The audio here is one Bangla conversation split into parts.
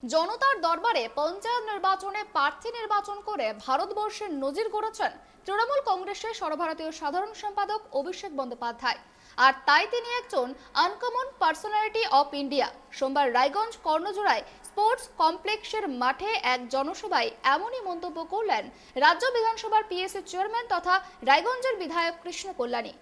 জনতার দরবারে পঞ্চায়েত নির্বাচনে প্রার্থী নির্বাচন করে ভারতবর্ষের নজির গড়েছেন তৃণমূল কংগ্রেসের সর্বভারতীয় সাধারণ সম্পাদক অভিষেক বন্দ্যোপাধ্যায়। আর তাই তিনি একজন আনকমন পার্সোনালিটি অফ ইন্ডিয়া। সোমবার রায়গঞ্জ কর্ণজোড়ায় স্পোর্টস কমপ্লেক্সের মাঠে এক জনসভায় এমনই মন্তব্য করলেন রাজ্য বিধানসভার পিএসসি চেয়ারম্যান তথা রায়গঞ্জের বিধায়ক কৃষ্ণ কল্যাণী।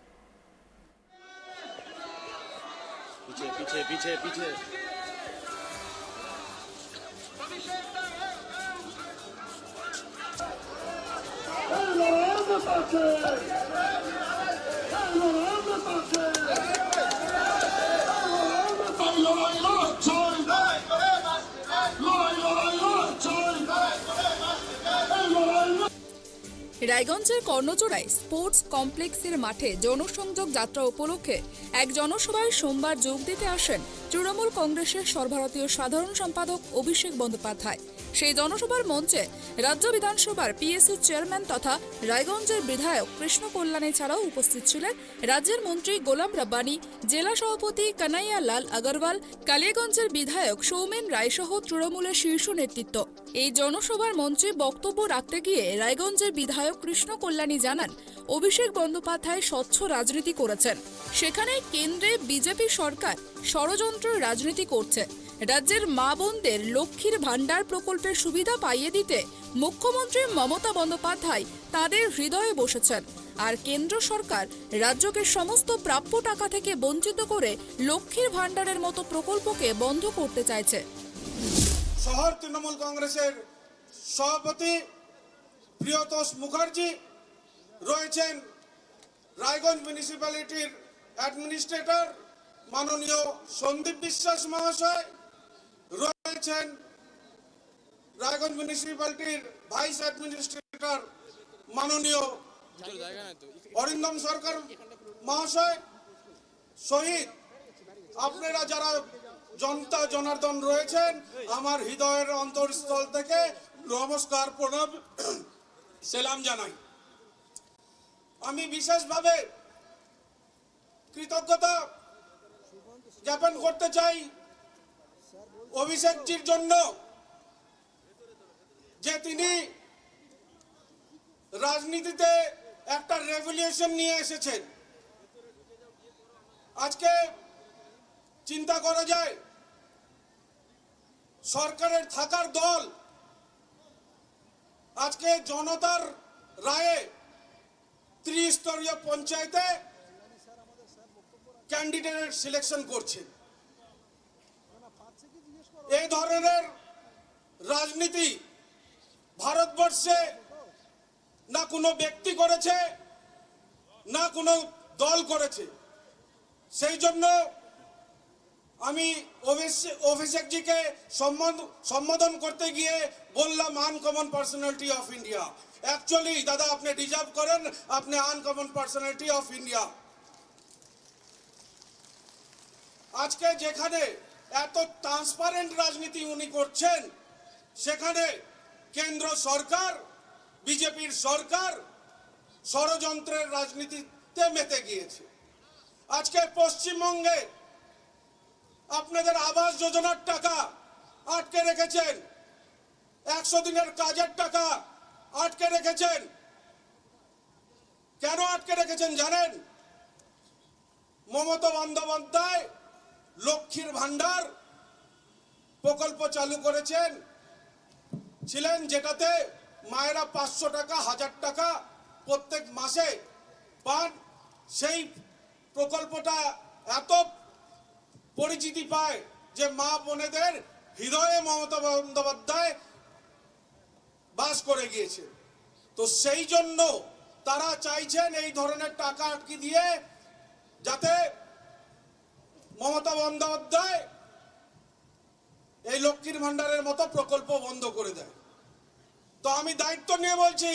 রায়গঞ্জের কর্ণজোড়ায় স্পোর্টস কমপ্লেক্সের মাঠে জনসংযোগ যাত্রা উপলক্ষে এক জনসভায় সোমবার যোগ দিতে আসেন তৃণমূল কংগ্রেসের সর্বভারতীয় সাধারণ সম্পাদক অভিষেক বন্দ্যোপাধ্যায়। সেই জনসভার মঞ্চে রাজ্য বিধানসভার পিএসসি চেয়ারম্যান তথা রায়গঞ্জের বিধায়ক কৃষ্ণ কল্যাণী ছাড়াও উপস্থিত ছিলেন রাজ্যের মন্ত্রী গোলাম রাব্বানি, জেলা সভাপতি কানাইয়া লাল আগরওয়াল, কালিয়াগঞ্জের বিধায়ক সৌমেন রায় সহ তৃণমূলের শীর্ষ নেতৃত্ব। এই জনসভার মঞ্চে বক্তব্য রাখতে গিয়ে রায়গঞ্জের বিধায়ক কৃষ্ণ কল্যাণী জানান, অভিষেক বন্দ্যোপাধ্যায় স্বচ্ছ রাজনীতি করেছেন। সেখানে কেন্দ্রে বিজেপি সরকার ষড়যন্ত্রের রাজনীতি করছে। রাজ্যের মা বোনদের লক্ষ্মীর ভাণ্ডার প্রকল্পের সুবিধা পাইয়ে দিতে মুখ্যমন্ত্রী মমতা বন্দ্যোপাধ্যায় তাদের হৃদয়ে বসেছেন। আর কেন্দ্র সরকার রাজ্যকে সমস্ত প্রাপ্য টাকা থেকে বঞ্চিত করে লক্ষ্মীর ভাণ্ডারের মতো প্রকল্পকে বন্ধ করতে চাইছে। শহর তৃণমূল কংগ্রেসের সভাপতি প্রিয়তোষ মুখার্জি রয়েছেন, রায়গঞ্জ মিউনিসিপ্যালিটির অ্যাডমিনিস্ট্রেটর মাননীয় সন্দীপ বিশ্বাস মহাশয় রয়েছেন, রায়গঞ্জ মিউনিসিপ্যালিটির ভাইস অ্যাডমিনিস্ট্রেটর মাননীয় অরিন্দম সরকার মহাশয় সহিত আপনারা যারা জনতা জনার্দন রয়েছেন, আমার হৃদয়ের অন্তরস্থল থেকে নমস্কার প্রণাম সালাম জানাই। আমি বিশেষভাবে কৃতজ্ঞতা জ্ঞাপন করতে চাই অভিষেকজির জন্য, যে তিনি রাজনীতিতে একটা রেভলিউশন নিয়ে এসেছেন। আজকে চিন্তা করা যায়, সরকারের থাকার দল আজকে জনতার রায়ে ত্রিস্তরীয় পঞ্চায়েতে ক্যান্ডিডেট সিলেকশন করছে। এই ধরনের রাজনীতি ভারতবর্ষে না কোনো ব্যক্তি করেছে, না কোনো দল করেছে। সেই জন্য আমি অভিষেকজিকে সম্বোধন করতে গিয়ে বললাম uncommon personality of India. Actually দাদা আপনি ডিজার্ভ করেন, আপনি আনকমন পার্সোনালিটি অফ ইন্ডিয়া। আজকে যেখানে এত ট্রান্সপারেন্ট রাজনীতি উনি করছেন, সেখানে কেন্দ্র সরকার বিজেপির সরকার ষড়যন্ত্রের রাজনীতিতে মেতে গিয়েছে। আজকে পশ্চিমবঙ্গে আপনাদের আবাস যোজনার টাকা আটকে রেখেছেন, 100 দিনের কাজের টাকা আটকে রেখেছেন। কেন আটকে রেখেছেন জানেন? মমতা বন্দ্যোপাধ্যায় লক্ষ্মীর ভাণ্ডার প্রকল্প চালু করেছেন ছিলেন, যেটাতে মায়েরা 500 টাকা 1000 টাকা প্রত্যেক মাসে পান। সেই প্রকল্পটা এত পরিচিতি পায় যে মা বোনেদের হৃদয়ে মমতা বন্দ্যোপাধ্যায় বাস করে গিয়েছে। তো সেই জন্য তারা চাইছেন এই ধরনের টাকা আটকে দিয়ে যাতে মমতা বন্দ্যোপাধ্যায় এই লক্ষ্মীর ভাণ্ডারের মতো প্রকল্প বন্ধ করে দেয়। তো আমি দায়িত্ব নিয়ে বলছি,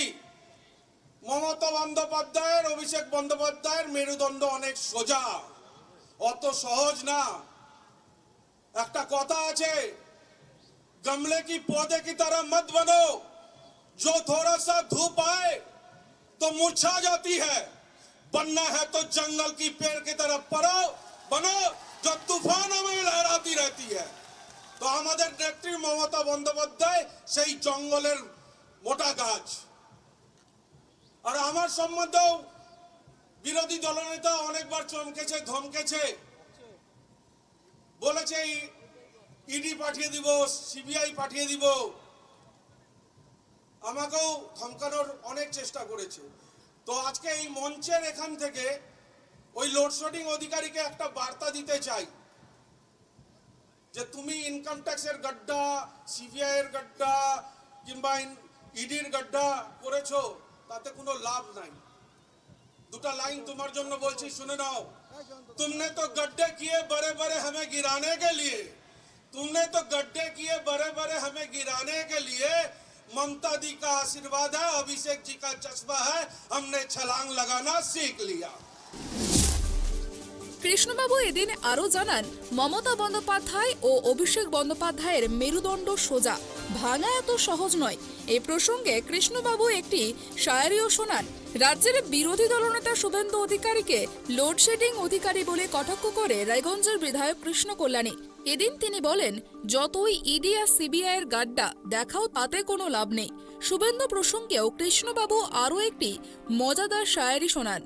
মমতা বন্দ্যোপাধ্যায়ের অভিষেক বন্দ্যোপাধ্যায়ের মেরুদণ্ড অনেক সোজা, অত সহজ না। একটা কথা আছে, गमले की पौधे की तरह मत बनो, जो थोड़ा सा धूप आए तो मुरझा जाती है। बनना है तो जंगल की पेड़ की तरह बनो, जो तूफानों में लहराती रहती है। তো আমাদের নেত্রী মমতা বন্দ্যোপাধ্যায় সেই জঙ্গলের মোটা গাছ। আর আমার সম্বন্ধেও বিরোধী দলনেতা অনেকবার চমকেছে, ধমকেছে, বলেছে ইডি পাঠিয়ে দিব, সিবিআই পাঠিয়ে দিব। আমাকেও ধমকানোর অনেক চেষ্টা করেছে। তো আজকে এই মঞ্চের এখান থেকে ওই লোডশেডিং অধিকারীকে একটা বার্তা দিতে চাই যে তুমি ইনকাম ট্যাক্সের গাড্ডা, সিবিআই এর গাড্ডা কিংবা ইডির গাড্ডা করেছো, তাতে কোনো লাভ নাই। দুটা লাইন তোমার জন্য বলছি, শুনে নাও। तुमने तो गड्ढे किए बड़े बड़े हमें गिराने के लिए, तुमने तो गड्ढे किए बड़े बड़े हमें गिराने के लिए। ममता दी का आशीर्वाद है, अभिषेक जी का चश्मा है, हमने छलांग लगाना सीख लिया। কৃষ্ণবাবু এদিন আরও জানান, মমতা বন্দ্যোপাধ্যায় ও অভিষেক বন্দ্যোপাধ্যায়ের মেরুদণ্ড সোজা, ভাঙা এত সহজ নয়। এই প্রসঙ্গে কৃষ্ণবাবু একটি শায়েরিও শোনান। রাজ্যের বিরোধী দলনেতা শুভেন্দু অধিকারীকে লোডশেডিং অধিকারী বলে কটাক্ষ করে রায়গঞ্জের বিধায়ক কৃষ্ণ কল্যাণী। এদিন তিনি বলেন, যতই ইডি আর সিবিআই এর গাড্ডা দেখাও, তাতে কোনো লাভ নেই। শুভেন্দু প্রসঙ্গেও কৃষ্ণবাবু আরও একটি মজাদার শায়েরি শোনান।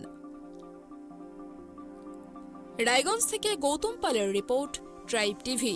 রায়গঞ্জ থেকে গৌতম পালের রিপোর্ট, ট্রাইব টিভি।